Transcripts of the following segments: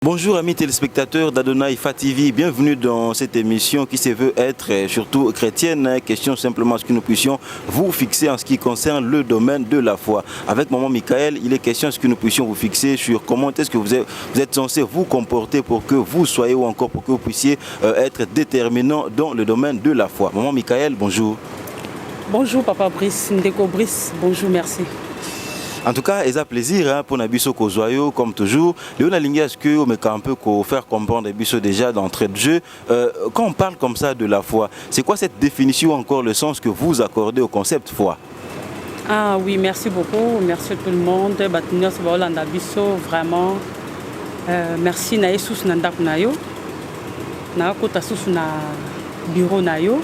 Bonjour amis téléspectateurs d'Adonai Ifa TV, bienvenue dans cette émission qui se veut être surtout chrétienne. Question simplement à ce que nous puissions vous fixer en ce qui concerne le domaine de la foi. Avec Maman Michael, il est question à ce que nous puissions vous fixer sur comment est-ce que vous êtes censé vous comporter pour que vous soyez ou encore pour que vous puissiez être déterminant dans le domaine de la foi. Maman Michael, bonjour. Bonjour Papa Brice, Ndeko Brice, bonjour, merci. En tout cas, c'est un plaisir pour Nabiso Kozoyo, comme toujours. Léona Lingas, que on met un peu faire comprendre Nabiso déjà d'entrée de jeu. Quand on parle comme ça de la foi, c'est quoi cette définition, encore le sens que vous accordez au concept foi? Ah oui, merci beaucoup, merci à tout le monde. Batinios Baolanda Biso, vraiment. Merci na Jesus Nanda Kunayo. Na kota susu na bureau nayo.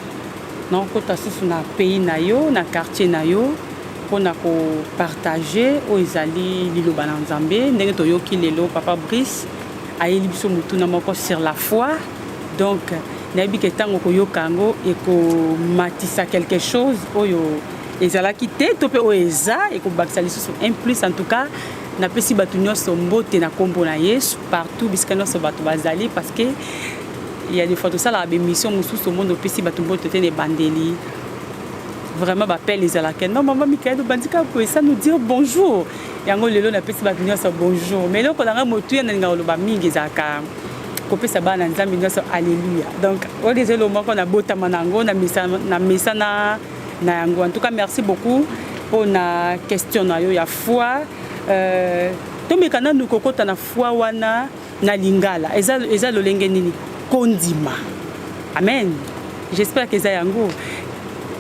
Na kota susu na pays nayo, na quartier nayo. Pour partager aux ezali liloba na Nzambe ndenge toyoki lelo Papa Brice ayeli biso mutuna moko sur la foi, donc nayebi ke tango koyoka yango ekomatisa quelque chose oyo ezalaki te to pe oyo eza ekobakisa lisusu un plus. En tout cas napesi bato nyonso mbote na kombo na Yesu partout bisika nyonso bato bazali, parce que il y a des fois tosala bémission mosusu monde opesi bato mbote te ne bandeli. Vraiment, appelle les Alaken. Non, Maman Michael, bandika pour ça nous dire bonjour. Et en gros, le long, on a petit babinia ça bonjour. Mais là, quand on a motué, on a un gars mingi zaka. Kopé ça ba na nzambi nyoso alléluia. Donc, au désir le moment qu'on a bota manango, na misa na yango. En tout cas, merci beaucoup pour la question na yo ya foi. To mekana nous kokota na foi wana na lingala. Eza lo lenge nini kondima. Amen. J'espère que ça yango.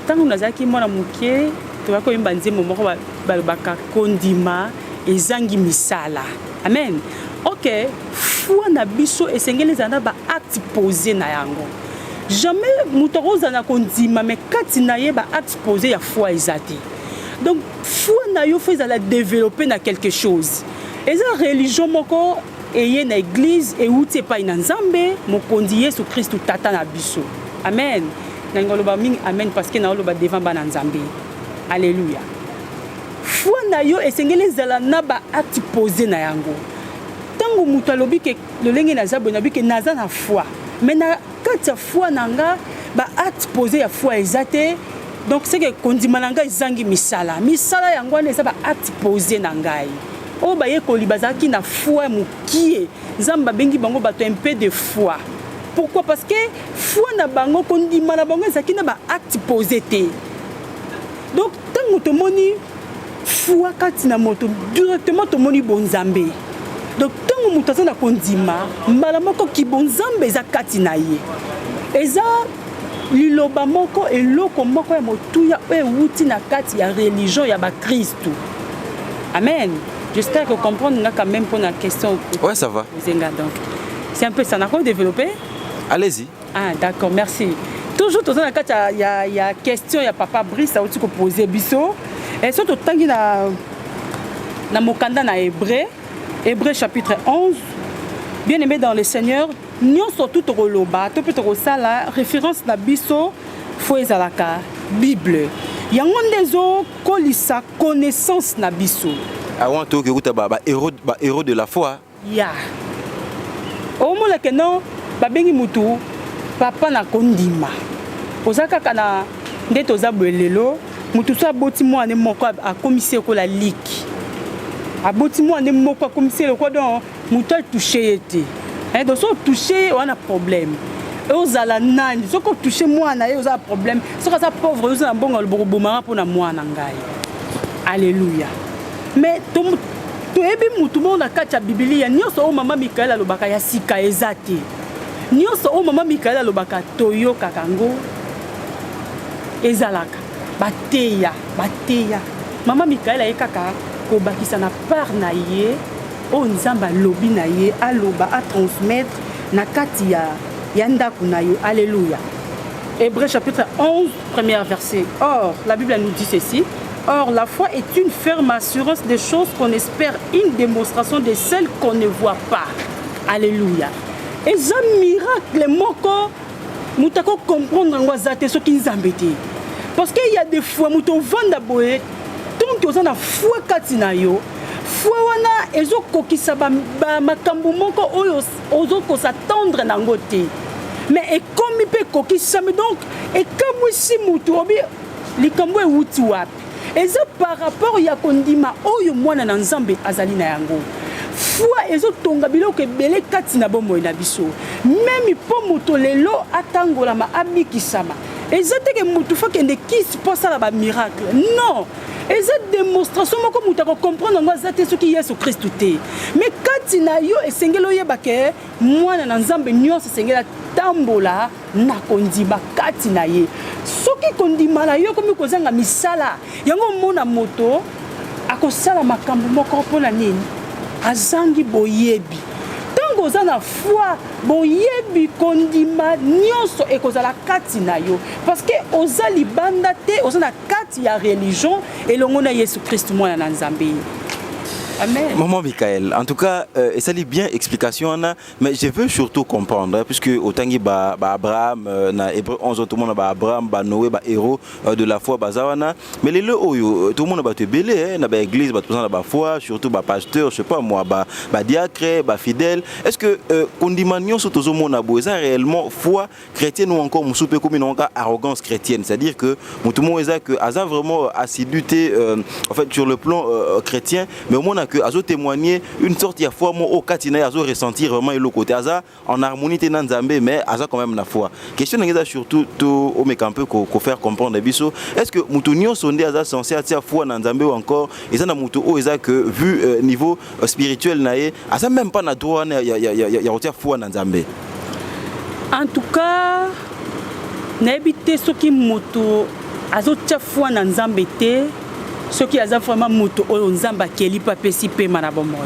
Tant que nous avons mwana mukie tobako yimba nzembo moko balobaka kondima ezangi misala. Amen. OK, foi na biso esengeli zana ba acte posé na yango. Jamais mutoroza na kondima mais kati na ye ba acte posé ya foi ezati. Donc foi na yo faut la développer na quelque chose. Eza religion moko eye na église et outi pa ina Nzambe mokondi Yesu Kristu tata na biso. Amen. Amen, parce que nous sommes devant Nzambe. Alléluia. Foi na yo esengeli zala na ba acte posé na yango. Tango mutu alobi ke le lenge na zabo na bi ke naza na foi. Mais na kati ya foi nanga ba acte posé ya foi ezate. Donc c'est que kondima nanga ezangi misala. Misala yango eza ba acte posé na ngai. O ba ye ko libazaki na foi mukie. Nzamba bengi bango bato un peu de foi. Pourquoi? Parce que foi na bango kondima na bango ezaki na ba acte posé te. Donc tango to moni foi kati na moto directement to moni bonzambe. Donc tango moto za na kondima mbala moko ki bonzambe eza kati na ye. Eza liloba moko eloko moko ya motuya e wuti na kati ya religion ya ba Kristo. Amen. J'espère que comprendre nga quand même pour la question. Ouais, ça va. Donc c'est un peu ça n'a pas développé. Allez-y. Ah d'accord, merci. Toujours dans la carte il y a question, il y a Papa Brice ça aussi que poser biso. Et surtout tangi na mokanda na Hébreu chapitre 11. Bien-aimé dans le Seigneur, nous surtout to roloba, to peut la référence na biso fo ezalaka Bible. Yango ndezo kolisa connaissance na biso. Avant tout que vous héros de la foi. Ya. Au moins que non babengi mutu papa na kondima ozaka kana ndeto za belelo mutu so aboti mwana moko akomisi ko la liki aboti mwana moko akomisi ko don mutu touché ete donc so touché on a problème et ozala nani soko touché mwana et oza problème soko ça pauvre oza mbongo le boma pona mwana ngai. Alléluia. Mais to ebi mutu mo na kati ya Biblia nyonso o Mama Michael alobaka ya sika ezate. Nyonso o Mama Michael alobaka toyo kakango ezalaka bateya. Mama Michael ayekaka ko bakisa na part na ye o Nzamba lobi na ye aloba a transmettre na kati ya ndaku na yo. Alléluia. Hébreu chapitre 11 premier verset. Or la Bible nous dit ceci. Or, la foi est une ferme assurance des choses qu'on espère, une démonstration de celles qu'on ne voit pas. Alléluia. Et un miracle, moko, moutako comprendre ce qui nous embête. Parce qu'il y a des fois, mouton vanda boé, tant que vous avez la foi katinayo, foi wana ezokokisa makambo moko oyo ozokosattendre nango te mais ekomi mpe ekokisami donc ekamwisi mutu obi likambo ewuti wapi eza par rapport ya kondima oyo mwana na nzambe azali na yango foi ezotonga biloko ebele kati na bomoi na biso meme mpo moto lelo atangolama abikisama eza teke mutu fakende kisi mpo asala bamiracle non eza démonstration moko moto akokomprendre yango aza te soki yesu kristu te mais kati na yo esengeli oyeba ke mwana na nzambe nyonso esengeli atambola na kondima kati na ye soki kondima na yo komi kozanga misala yango omona moto akosala makambo moko mpona nini azangi boyebi ntango oza na foi boyebi kondima nyonso ekozala kati na yo parce que oza libanda te oza na kati ya religion elongo na yesu kristu mwana na nzambe. Amen. Maman Michael, en tout cas, ça lit bien explication, mais je veux surtout comprendre, puisque autant que Abraham, na Hébreu 11, tout le monde a Abraham, Noé, héros de la foi, Bazawana, mais les tout le monde a te belé, na église, tout le monde a foi, surtout pasteur, je sais pas moi, diacre, fidèle. Est-ce que condimanion sur tout le monde a besoin réellement foi chrétienne ou encore soupe comme une arrogance chrétienne, c'est-à-dire que tout le monde a que Aza vraiment assiduité en fait sur le plan chrétien, mais au moins que azo témoigner une sorte de foi au katina azo ressentir vraiment le côté aza en harmonie te nzambe mais aza quand même la foi question ngeza surtout to o mekampe ko faire comprendre biso est-ce que mutu nyonso ndé aza censé atia foi na nzambe ou encore eza na mutu o eza que vu niveau spirituel naé aza même pas na droit ya otia foi na nzambe en tout cas n'habite soki mutu azo tia foi na nzambe te ce qui a vraiment muto o nzamba keli pa pesi pe manabomoy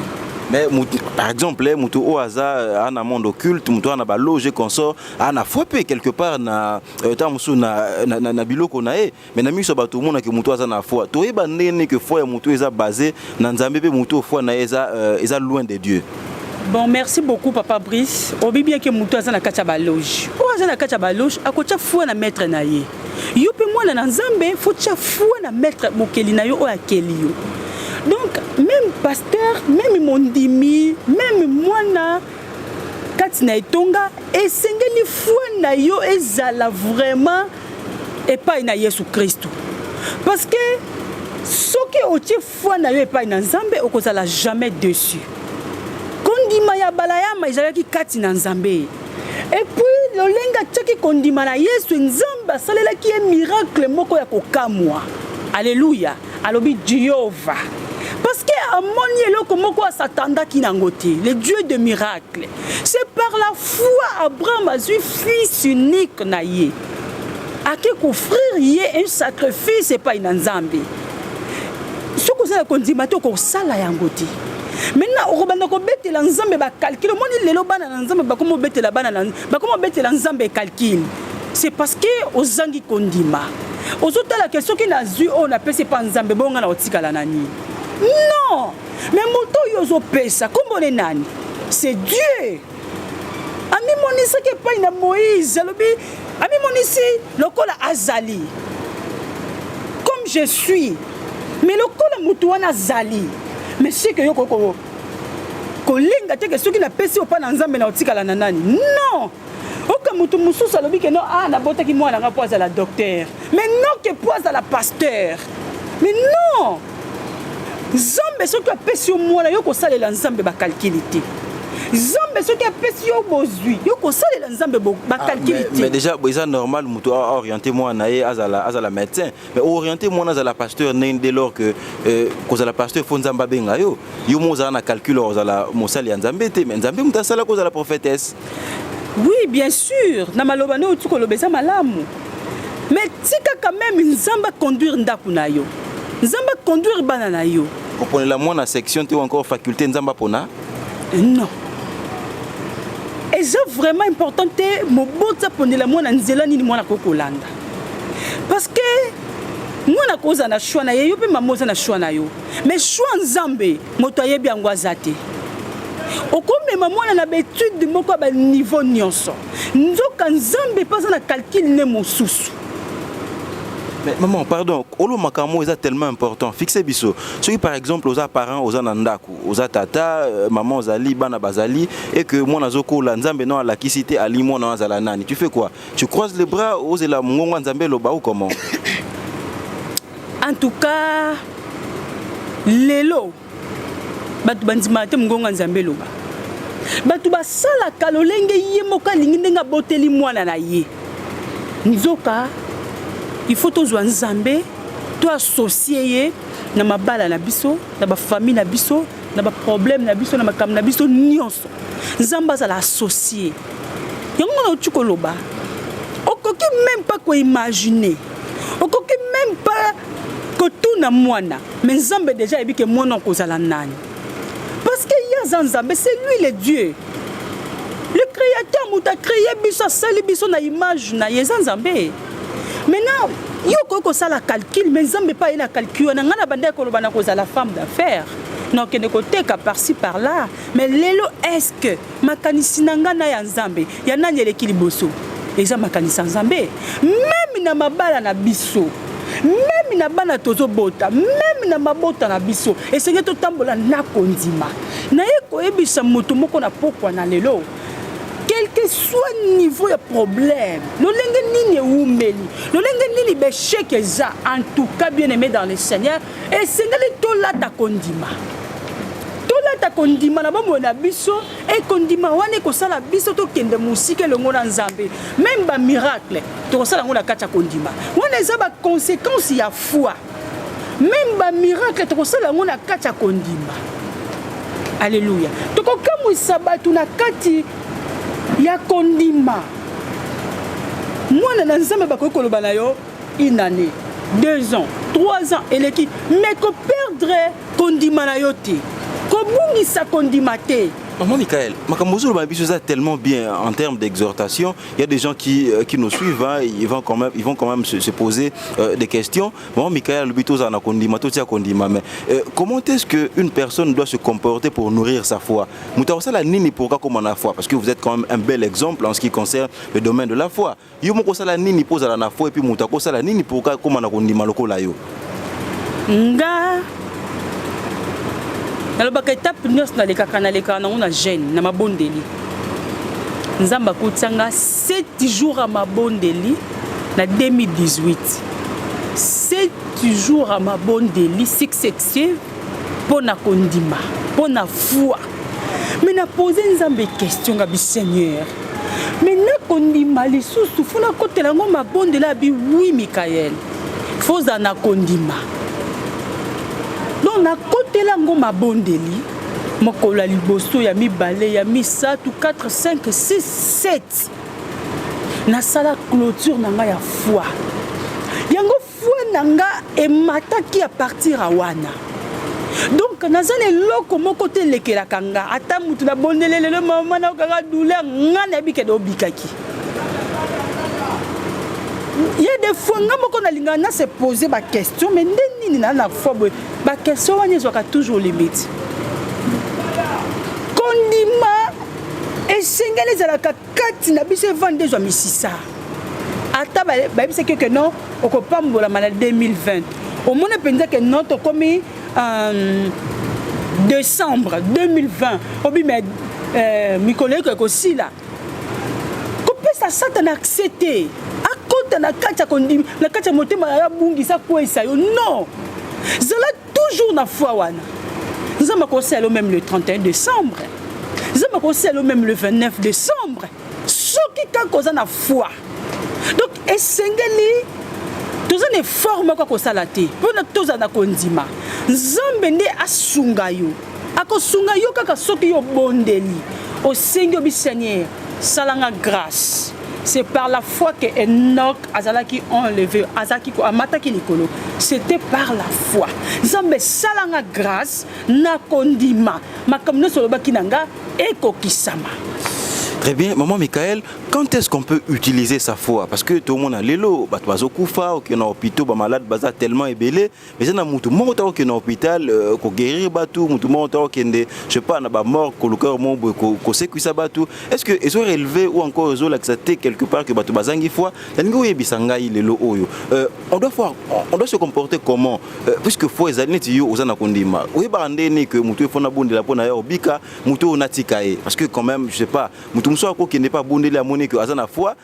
mais par exemple muto o aza ana monde occulte muto ana ba loge consort ana foi quelque part na tamusu na biloko na e mais na miso bato mona ke muto aza na foi to eba ndene que foi muto eza basé na nzambe pe muto foi na eza loin de Dieu. Bon, merci beaucoup, Papa Brice. Obi bien que muto aza na kacha ba loge. O aza na kacha ba loge, akocha foi na maître na ye. Yo pe moi na nzambe, faut cha foi na maître mokeli na yo o akeli yo. Donc, même pasteur, même mondimi, même moi na kati na etonga, esengeli foi na yo ezala vraiment epai na Yesu Kristu. Parce que soki otie foi na yo epai na nzambe, okozala jamais dessus. Kondima ya balayama ezalaki kati na nzambe. Et puis lolenga tchaki kondima na Yesu nzamba salelaki un miracle moko ya kokamwa. Alléluia. Alobi Jéhovah. Parce que amoni eloko moko s'attendait ki nangote, le Dieu de miracle. C'est par la foi Abraham a eu fils unique na ye. Ake offrir ye un sacrifice pas na nzambe. Soko za kondima to ko sala yangote. Maintenant au robanda ko betela nzambe ba calcul moni lelo bana na nzambe ba komo betela bana na ba komo betela nzambe calcul c'est parce que ozangi kondima ozota la question qui na zu on appelle c'est pas nzambe bonga na otikala nani non mais moto yozo pesa kombo ne nani c'est Dieu ami monisi ke pa ina Moïse lobi ami monisi lokola azali comme je suis mais lokola mutu wana zali mais c'est que yoko kolinga te que ceux qui na pesi opa na nzambe na otikala na nani non oka mutu mususu alobi ke non na bota ki mwana nga poza la docteur mais non que poza la pasteur mais non nzambe ceux qui pesi mwana yoko salela nzambe ba calculité nzambe ceux qui pesi yo bozui yoko salela nzambe ba calculité mais déjà c'est normal mutu orienter moi na azala médecin mais orienter moi na azala pasteur dès lors que cause la pasteur fo nzamba benga yo mo za na calcul ozala mosali nzambe te mais nzambe mutasala cause la prophétesse. Oui, bien sûr. Na maloba no tu kolobeza malamu. Mais tika quand même nzamba conduire ndaku na yo. Nzamba conduire bana na yo. Vous prenez la moindre section tu encore faculté nzamba pona? Non. Et c'est vraiment important te mobota pone la moindre nzela ni mwana kokolanda. Parce que moi na koza na choix na yo pe mamoza na choix na yo. Mais choix nzambe moto ayebi angwazate. Okomema mwana na betude moko ba niveau nyonso nzoka nzambe pasa na calcul ne mosusu Mais maman, pardon, olo makamo est tellement important. Fixez biso. Ceux qui par exemple aux parents, aux nandaku, aux tata, maman ozali, bana bazali, et que moi nazoko la nzambe non la kisité ali moi na zala nani. Tu fais quoi? Tu croises les bras aux la mungongo nzambe loba ou comment? En tout cas, lelo, batu bandima te mungongo nzambe loba. Batu basala kalolenge ye moka lingi ndenga boteli mwana na ye. Nzoka il faut tous nzambe to associer na mabala na biso na ba famille na biso na ba problème na biso na makam na biso nyonso nzamba za la associer yango na utukoloba okoki même pas ko imaginer okoki même pas ko tuna mwana mais nzambe déjà ebi ke mwana ko zala nani parce que ya nzambe c'est lui le Dieu le créateur muta créé biso sali biso na image na ye nzambe. Maintenant, il y a ça la calcul, mais ça ne pas la calcul. On a la femme d'affaires. Donc, il y a côté par-ci par-là. Mais l'élo, est-ce que Makanisinanga na yanzambe, il y a un équilibre. Et ça, Makanisa nzambe. Même na mabala na biso, même na bana tozo bota, même na mabota na biso. Et c'est que tout tambola na kondima. Na eko ebisa moto moko na pokwa na lelo. Quel que soit le niveau de problème, nous en tout cas bien aimé dans le Seigneur, et Seigneur tout là ta condima. Tout là ta condima na bomo na biso et condima wane ko sala biso to kende musique le ngona nzambe. Même ba miracle, to sala ngona kacha condima. Wane za ba conséquences ya foi. Même ba miracle to sala ngona kacha condima. Alléluia. To ko kamu sabatu na kati ya kondima. Moi na nzambe bakoki koloba na yo une année, 2 ans, 3 ans eleki mais ko perdre kondima na yo te. Ko bungisa kondima te. Maman Michael, Makamozo le tellement bien en termes d'exhortation. Il y a des gens qui nous suivent, hein, ils vont quand même se poser des questions. Maman Michael, le but à kondima, tout ça kondima. Mais comment est-ce qu'une personne doit se comporter pour nourrir sa foi? Moutaousa la nini pour comment la foi? Parce que vous êtes quand même un bel exemple en ce qui concerne le domaine de la foi. Yomoko la nini pose à la foi et puis moutaousa la nini pour comment la kondima loko la yo. Nga. Nalobaka étape nyos na leka na una jeune na mabondeli. Nzamba kutanga 7 jours à mabondeli na 2018. 7 jours à mabondeli successifs pour na kondima, pour na foi. Mais na poser nzambe question ga bi Seigneur. Mais na kondima les sous funa kotela ngo mabondela bi oui Michael. Faut na kondima. Donc na côté la ngoma bondeli mokola liboso ya mibale ya misatu 4 5 6 7 na sala clôture nanga ya foi yango foi nanga e mataki à partir à wana donc nazane loko moko te lekela kanga ata mutu na bondeli le mama na kanga douleur ngana bike do bikaki. Il y a des fois que na se poser ma question mais ndeni na la fois ba question wana zoka toujours limite. Kondima et singeli za la kati na biso vendre zo misisa. Ata ba bisa que non okopambola mana 2020. Au moins penza que notre comme décembre 2020 obi mais mi collègue ko si là. Kopé ça satan accepté. Na kacha kondima na kacha motema ya bungisa kwesa yo non zala toujours na foi wana nzamba conseil même le 31 décembre nzamba conseil même le 29 décembre soki kakoza na foi donc esengeli toza ne forme kwa kosala te pona toza na kondima nzambe nde asunga yo akosunga yo kaka soki yo bondeli osengi obi Seigneur salanga grâce. C'est par la foi que Enoch azalaki enlevé, azaki ko amataki likolo. C'était par la foi. Nzambe salanga grâce na kondima. Makamno soloba kinanga ekokisama. Très bien, maman Michael, quand est-ce qu'on peut utiliser sa foi? Parce que tout le monde a l'élo, bazo kufa, ou qui est dans l'hôpital, malade, baza tellement ébélé, mais c'est un moutou mort qui est dans l'hôpital, qui guérir batou, moutou mort qui est, je sais pas, n'a pas mort, que le cœur mort, que c'est qui ça batou. Est-ce que ils ont relevé ou encore ils ont accepté quelque part que batou bazangi foi? On doit se comporter comment? Puisque foi est allé tiyo aux anakondima. Oui, bandeni que moutou faut na bonde la pona ya obika, moutou natikae. Parce que quand même, je sais pas, moutou mso ako qui n'est pas bonde la monnaie que azana foi,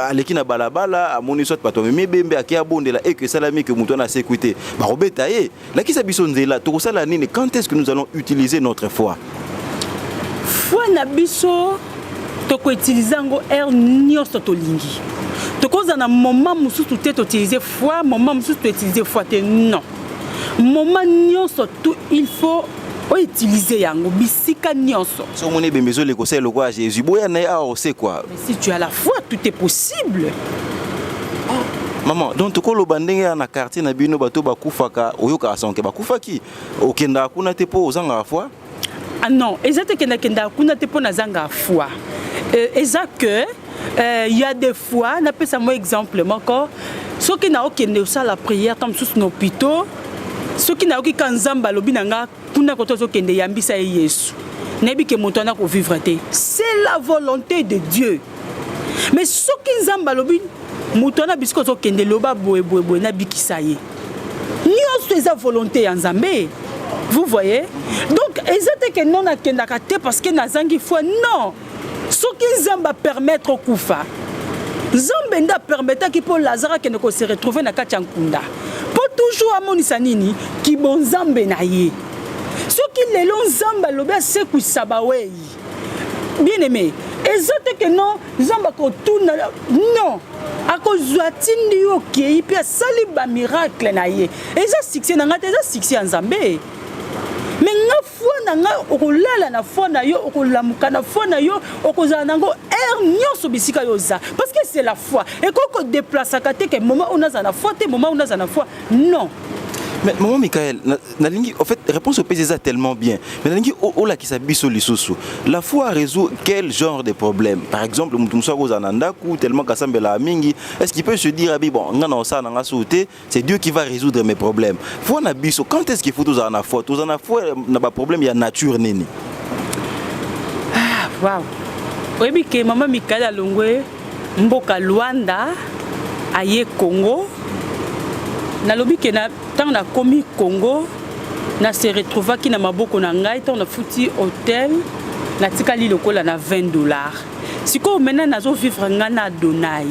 aleki na balabala, amoni soit pas toi mais bembe akia bonde la et que salami que moutou na sécurité. Ba robetaye. La qui s'abisonze là, tout ça la nini. Quand est-ce que nous allons utiliser notre foi? Foi na biso to ko utiliser ngo nyoso to lingi. To koza na moment musu to utiliser foi, moment musu to utiliser foi te non. Moment nyoso tout il faut utiliser yango bisika nyonso. Si on est besoin le conseil le quoi Jésus boya na a c'est quoi? Mais si tu as la foi, tout est possible. Maman, donc ko lo bandenge na quartier na bino bato bakufaka oyoka sonke bakufaki okenda kuna te po ozanga la foi? Ah non, exactement kenda kuna te po na zanga foi. Exact que il y a des fois, on appelle ça moi exemple encore ceux qui n'a aucun ça la prière comme sous nos hôpitaux, ceux qui n'a aucun kanzamba lobi nanga kuna koto zo kende yambisa Yesu. Nebi ke motona ko vivre te. C'est la volonté de Dieu. Mais ceux qui nzamba lobi motona bisko zo kende loba boe na bikisa ye. Nyonso eza volonté ya Nzambe. Vous voyez? Donc, exactement que non a kendakate parce que nazangi foi non. Ce qui Nzamba permettre au Koufa. Nzamba permettre que pour Lazare que ne se retrouver na Katiankunda. Pour toujours amonisa nini ki bon Nzambe na ye. Ce qui le long Nzamba lobe se ku sabawei. Bien aimé. Exactement que non Nzamba ko tuna non. Akozwa tindi yo ke ipi asali ba miracle na ye. Eza succès na ngata eza succès en Nzambe. Mais nga foi na nga okolala na foi na yo okolamuka na foi na yo okozala nango nyonso bisika yo za parce que c'est la foi et koko déplacer kate que moment on a na foi te moment on a na foi non. Mais maman Michael, en fait, réponse au PZA tellement bien. Mais la qui s'habille sur les sous. La foi résout quel genre de problème? Par exemple, tellement mingi, est-ce qu'il peut se dire bon, c'est Dieu qui va résoudre mes problèmes. Foi na biso, quand est-ce qu'il faut tous en foi? Tous en foi, n'a pas problème, il y a nature nini. Ah, waouh. Oui, que maman Michael Alongwe, Mboka Luanda, aye Congo. Na lobi que na tant na komi Congo na se retrouva ki na maboko na ngai tant na futi hôtel na tikali lokola na $20. Siko maintenant nazo vivre ngana Adonai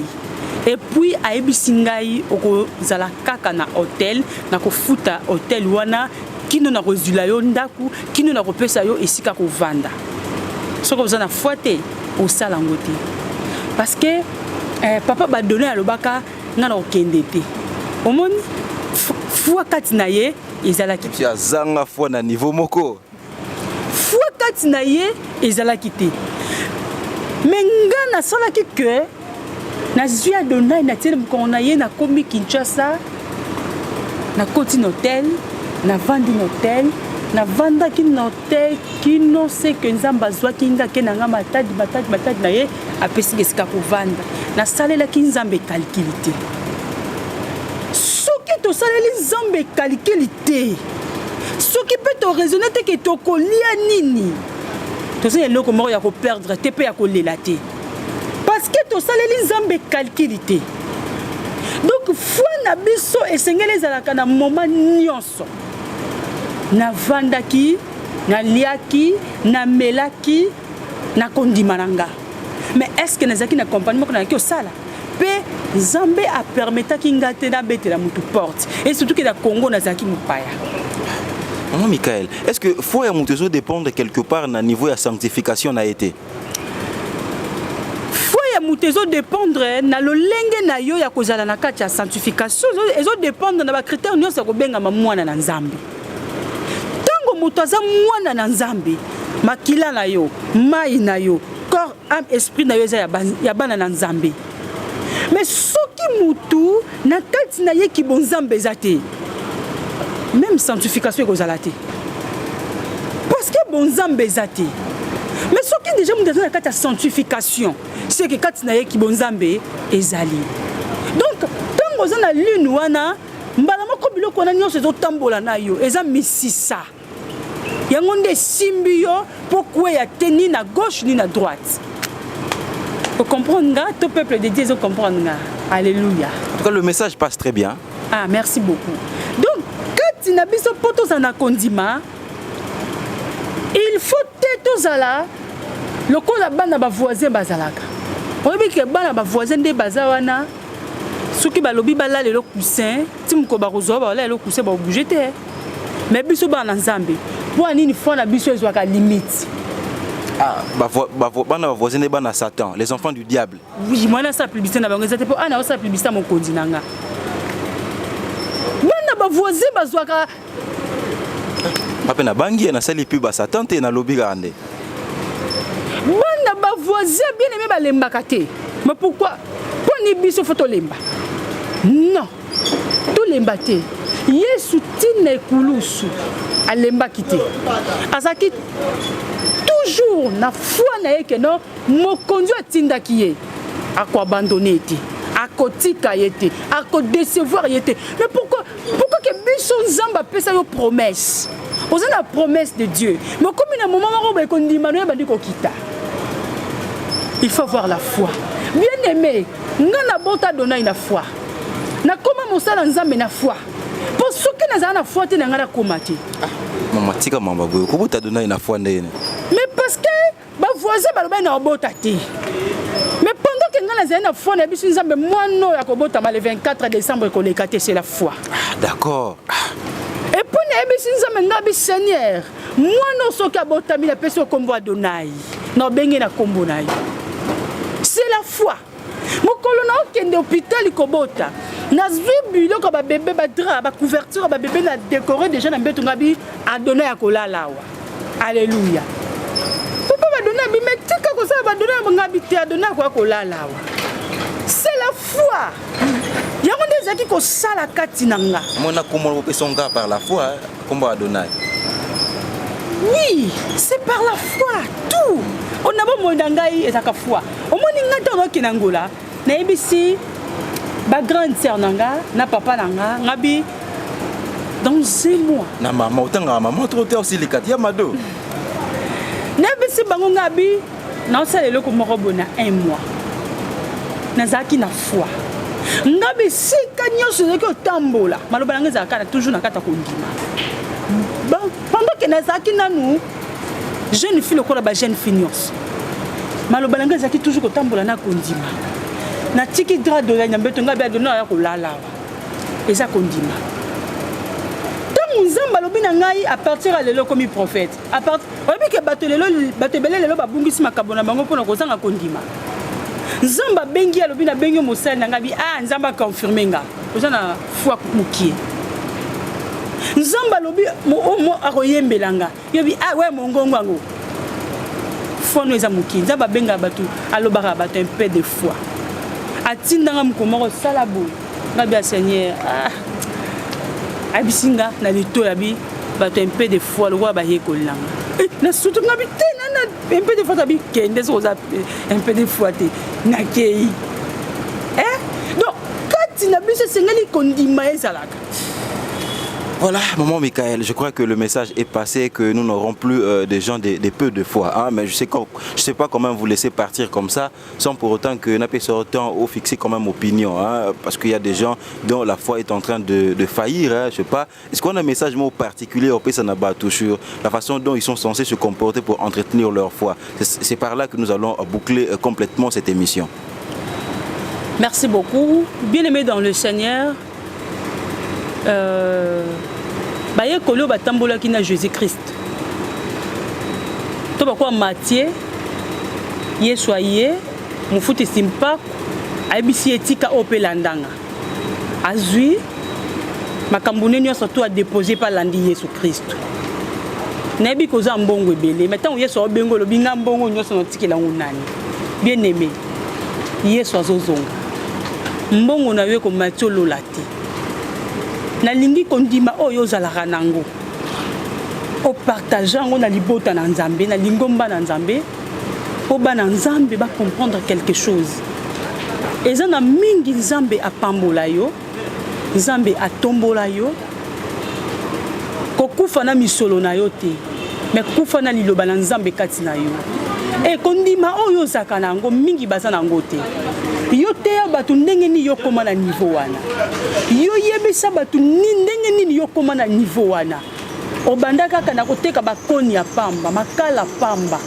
et puis ayebisi ngai oko zala kaka na hôtel na ko futa hôtel wana kino na kozula yo ndaku kino na kopesa yo esika ko vanda soko zana foite au salangote parce que papa ba donner alobaka ngana okende te omoni foi kati na ye ezalaki tu azanga foi na niveau moko foi kati na ye ezalaki te mais nga na salaki que na zui Adonai na tiele mkongo na ye na komi Kinshasa na koti na hotel na vandi na hotel na vandaki na hotel kino se que Nzamba azwaki ngake na nga matadi na ye apesi esika kovanda na salelaki Nzambe calculité. To saleli Nzambe calculité. Ce qui peut te raisonner te que to kolia nini. To se eloko moko ya ko perdre te pe ya ko lelate. Parce que to saleli Nzambe calculité. Donc foi na biso esengeli ezalaka na moment nyonso. Na vandaki, na liaki, na melaki, na kondimananga. Mais est-ce que nazaki na accompagnement ko na ki osala? Nzambe a permettre kinga te na betela mutu porte et surtout que na Congo nazaki mupaya. Maman Michael, est-ce que foi ya mutu zo dépendre quelque part na niveau ya sanctification na été? Foi ya mutu zo dépendre na lolenge na yo ya kozala na kati ya sanctification ezo dépendre na ba critères nyonso ko benga mwana na Nzambe. Tango mutu aza mwana na Nzambe, makila na yo, mai na yo, corps, âme, esprit na yo ya bana na Nzambe. Mais ce qui moutou na kati na ye ki bon Nzambe ezate. Même sanctification ko zalate. Parce que bon Nzambe ezate. Mais ce qui déjà nous donne la sanctification, c'est que quand na ki bonzambe ezali. Donc tant que na lune wana mbala moko biloko na nyonso zo tambola na yo eza misisa. Yango nde simbi yo pourquoi ya tenir na gauche ni na droite. Vous comprenez nga, tout peuple de Dieu comprendre nga. Alléluia. En tout cas le message passe très bien. Ah merci beaucoup. Donc quand na biso poto za na kondima il faut tout zala lokola bana ba voisin bazalaka. Oyebi ke bana ba voisin nde bazawana soki balobi bala le coussin timko ba rozo ba la le coussin ba bouger te. Mais biso bana nzambe pour nini fond na biso ezwaka limite. Ah bana ba voisin nde bana Satan, les enfants du diable. Oui, moi na sa publicité na bango ezate po ana sa publicité mon konzinanga. Bana ba voisin bazwaka Papa na bangi na sali pub Satan te na lobi grande. Bana ba voisin bien aimé ba lembaka te. Mais pourquoi ni biso photo lemba? Non. To lemba te. Yesu tine kulusu alemba kite. Azaki toujours na foi na yeke non mokonzi atinda kiye. Ako abandonner te. Ako tika yete. Ako décevoir yete. Mais pourquoi que biso nzamba pesa yo promesse? On a la promesse de Dieu. Mais comme il y a un moment où il faut avoir la foi. Bien aimé, nous avons donné la foi. Nous avons donné la foi. Pour ceux qui ont la foi, nous avons la foi. Maman, tu as donné la foi. Mais parce que les voisins ont la foi. Mais pendant que nous avons la foi, nous avons le 24 décembre, c'est la foi. D'accord. Et pour nous, Seigneur, moi, nous sommes abotami la personne comme voix Adonai. Nous sommes c'est la foi. Mon colonel qui est l'hôpital, il kobota. Na zwibi lo ka ba bébé ba drap ba couverture ba bébé na décoré déjà na mbeto ngabi Adonai akola lawa. Alléluia. Papa ba donner bi metika ko ça ba donner ngabi te Adonai akola lawa. C'est la foi. Yango ndezaki ko sala kati nanga. Mona komo pesonga par la foi kombo Adonai. Oui, c'est par la foi tout. On a beau mondangai et sa foi. Au moins n'ingata no kinangola. Na ebisi ba grande sœur nanga, na papa nanga, ngabi dans 6 mois. Na maman otanga maman trop tard aussi les katia mado. Na ebisi bango ngabi na salelo ko moko bona 1 mois. Nazaki na foi. Ngabi sika nyoso zeko tambola. Maloba nanga zakana toujours na kata ko ndima. Pendant que nazaki nanu jeune fille lokola ba jeune fignos. Maloba nanga zaki toujours ko tambola na kondima. Na tiki dra de la nyambeto ngabi adona ya ko lala. Eza kondima. Tant nzamba lobi na ngai à partir à lelo comme prophète. À partir obi ke batolelo batebele lelo babungisi makabona bango pona ko zanga kondima. Nzamba bengi alobi na bengi mosali na ngabi ah nzamba confirmer nga. Ozana foi mukie. Nzamba lobi mo akoyembelanga yobi ah ouais mongongo ngo fono eza muki nzamba benga batu alobaka batu un peu de foi atindanga mukomoko salabo ngabi a Seigneur ah abisinga na lito yabi batu un peu de foi lo ba yekolanga na surtout ngabi te na un peu de foi tabi kende so za un peu de foi te na kei donc quand na biso sengeli kondima ezalaka. Voilà, maman Michael, je crois que le message est passé, que nous n'aurons plus des gens des peu de foi. Hein, mais je sais pas comment vous laisser partir comme ça, sans pour autant que n'a pas sortant ou fixer quand même opinion. Hein, parce qu'il y a des gens dont la foi est en train de faillir. Hein, je sais pas. Est-ce qu'on a un message mot particulier au Pesanabatou sur la façon dont ils sont censés se comporter pour entretenir leur foi? C'est par là que nous allons boucler complètement cette émission. Merci beaucoup. Bien-aimés dans le Seigneur. Baye kolo batambola ki na Jésus-Christ. To ba kwa Matthieu Yesu aye mufuti simpa aibisi etika opelandanga. Azui makambune nyo surtout a déposé par landi Jésus-Christ. Nabi koza mbongo ebele, mais tant Yesu obengo lo binga mbongo nyo so tikela ngunani. Bien aimé. Yesu azozonga. Mbongo na yo ko Matthieu lolati. Na lingi kondima oyo zalaka nango au partageant on a libota na nzambe na lingomba na nzambe po bana nzambe ba comprendre quelque chose eza na mingi nzambe apambola yo nzambe atombola yo kokufa na misolo na yo te mais kufa na liloba na nzambe kati na yo e kondima oyo zaka nango mingi baza nango te yo te ya batu ndenge ni yo koma na niveau wana yo yebisa batu ndenge nini yo koma na niveau wana obanda kaka na koteka bakoni ya pamba makala pamba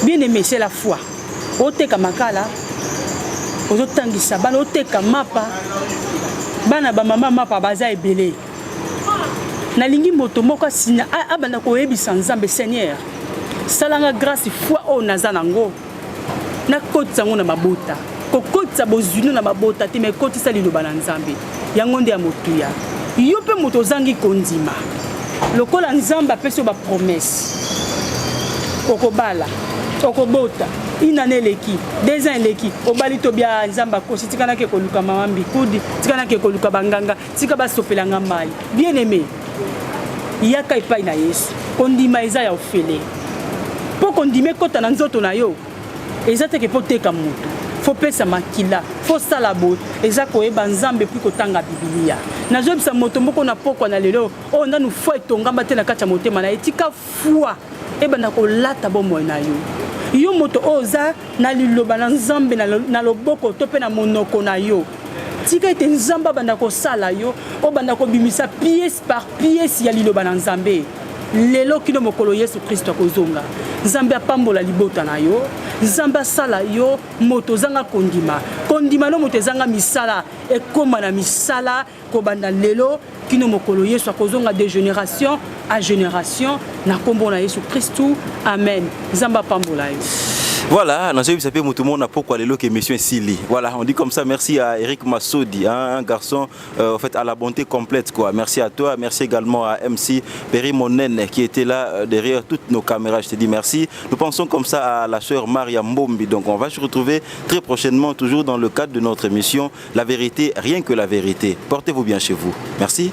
bien aimé c'est la foi oteka makala ozotangisa bana oteka mapa bana ba mama mapa baza ebele nalingi moto moko asina abanda koyebisa nzambe Seigneur salanga grâce foi o naza nango na kotisa ngo na mabota kokotisa bozwino na mabota te me kotisa liloba na nzambe yango nde ya motuya yo pe moto zangi kondima lokola nzambe apesi ba promesse okobala okobota inane eleki 2 ans eleki obali to bia nzamba kosi tikana ke koluka mamambi kudi tikana ke koluka banganga tika basopelanga mai bien aimé yaka ipai na Yesu kondima eza ya ofele po kondime kota na nzoto na yo eza te ke po teka moto fo pesa makila fo sala bot eza koyeba nzambe puis kotanga Biblia nazobisa moto moko na pokwa na lelo o ndanu fo etongamba te na kati ya motema na etika foi ebanda kolata bomoi na yo yo moto oza na liloba na nzambe na loboko to pe na monoko na yo tika ete nzamba banda kosala yo o banda kobimisa pièce par pièce ya liloba na nzambe lelo kino mokolo Yesu Kristo akozonga nzambe apambola libota na yo nzambe asala yo moto zanga kondima no moto zanga misala ekoma na misala kobanda lelo kino mokolo Yesu akozonga de génération à génération na kombo na Yesu Kristo amen nzambe apambola yo. Voilà, nous avons vu tout le monde pourquoi les lots émission Sili. Voilà, on dit comme ça merci à Eric Massoudi, hein, un garçon en fait à la bonté complète quoi. Merci à toi, merci également à MC Perry Monen qui était là derrière toutes nos caméras. Je te dis merci. Nous pensons comme ça à la sœur Maria Mbombi. Donc on va se retrouver très prochainement toujours dans le cadre de notre émission La vérité, rien que la vérité. Portez-vous bien chez vous. Merci.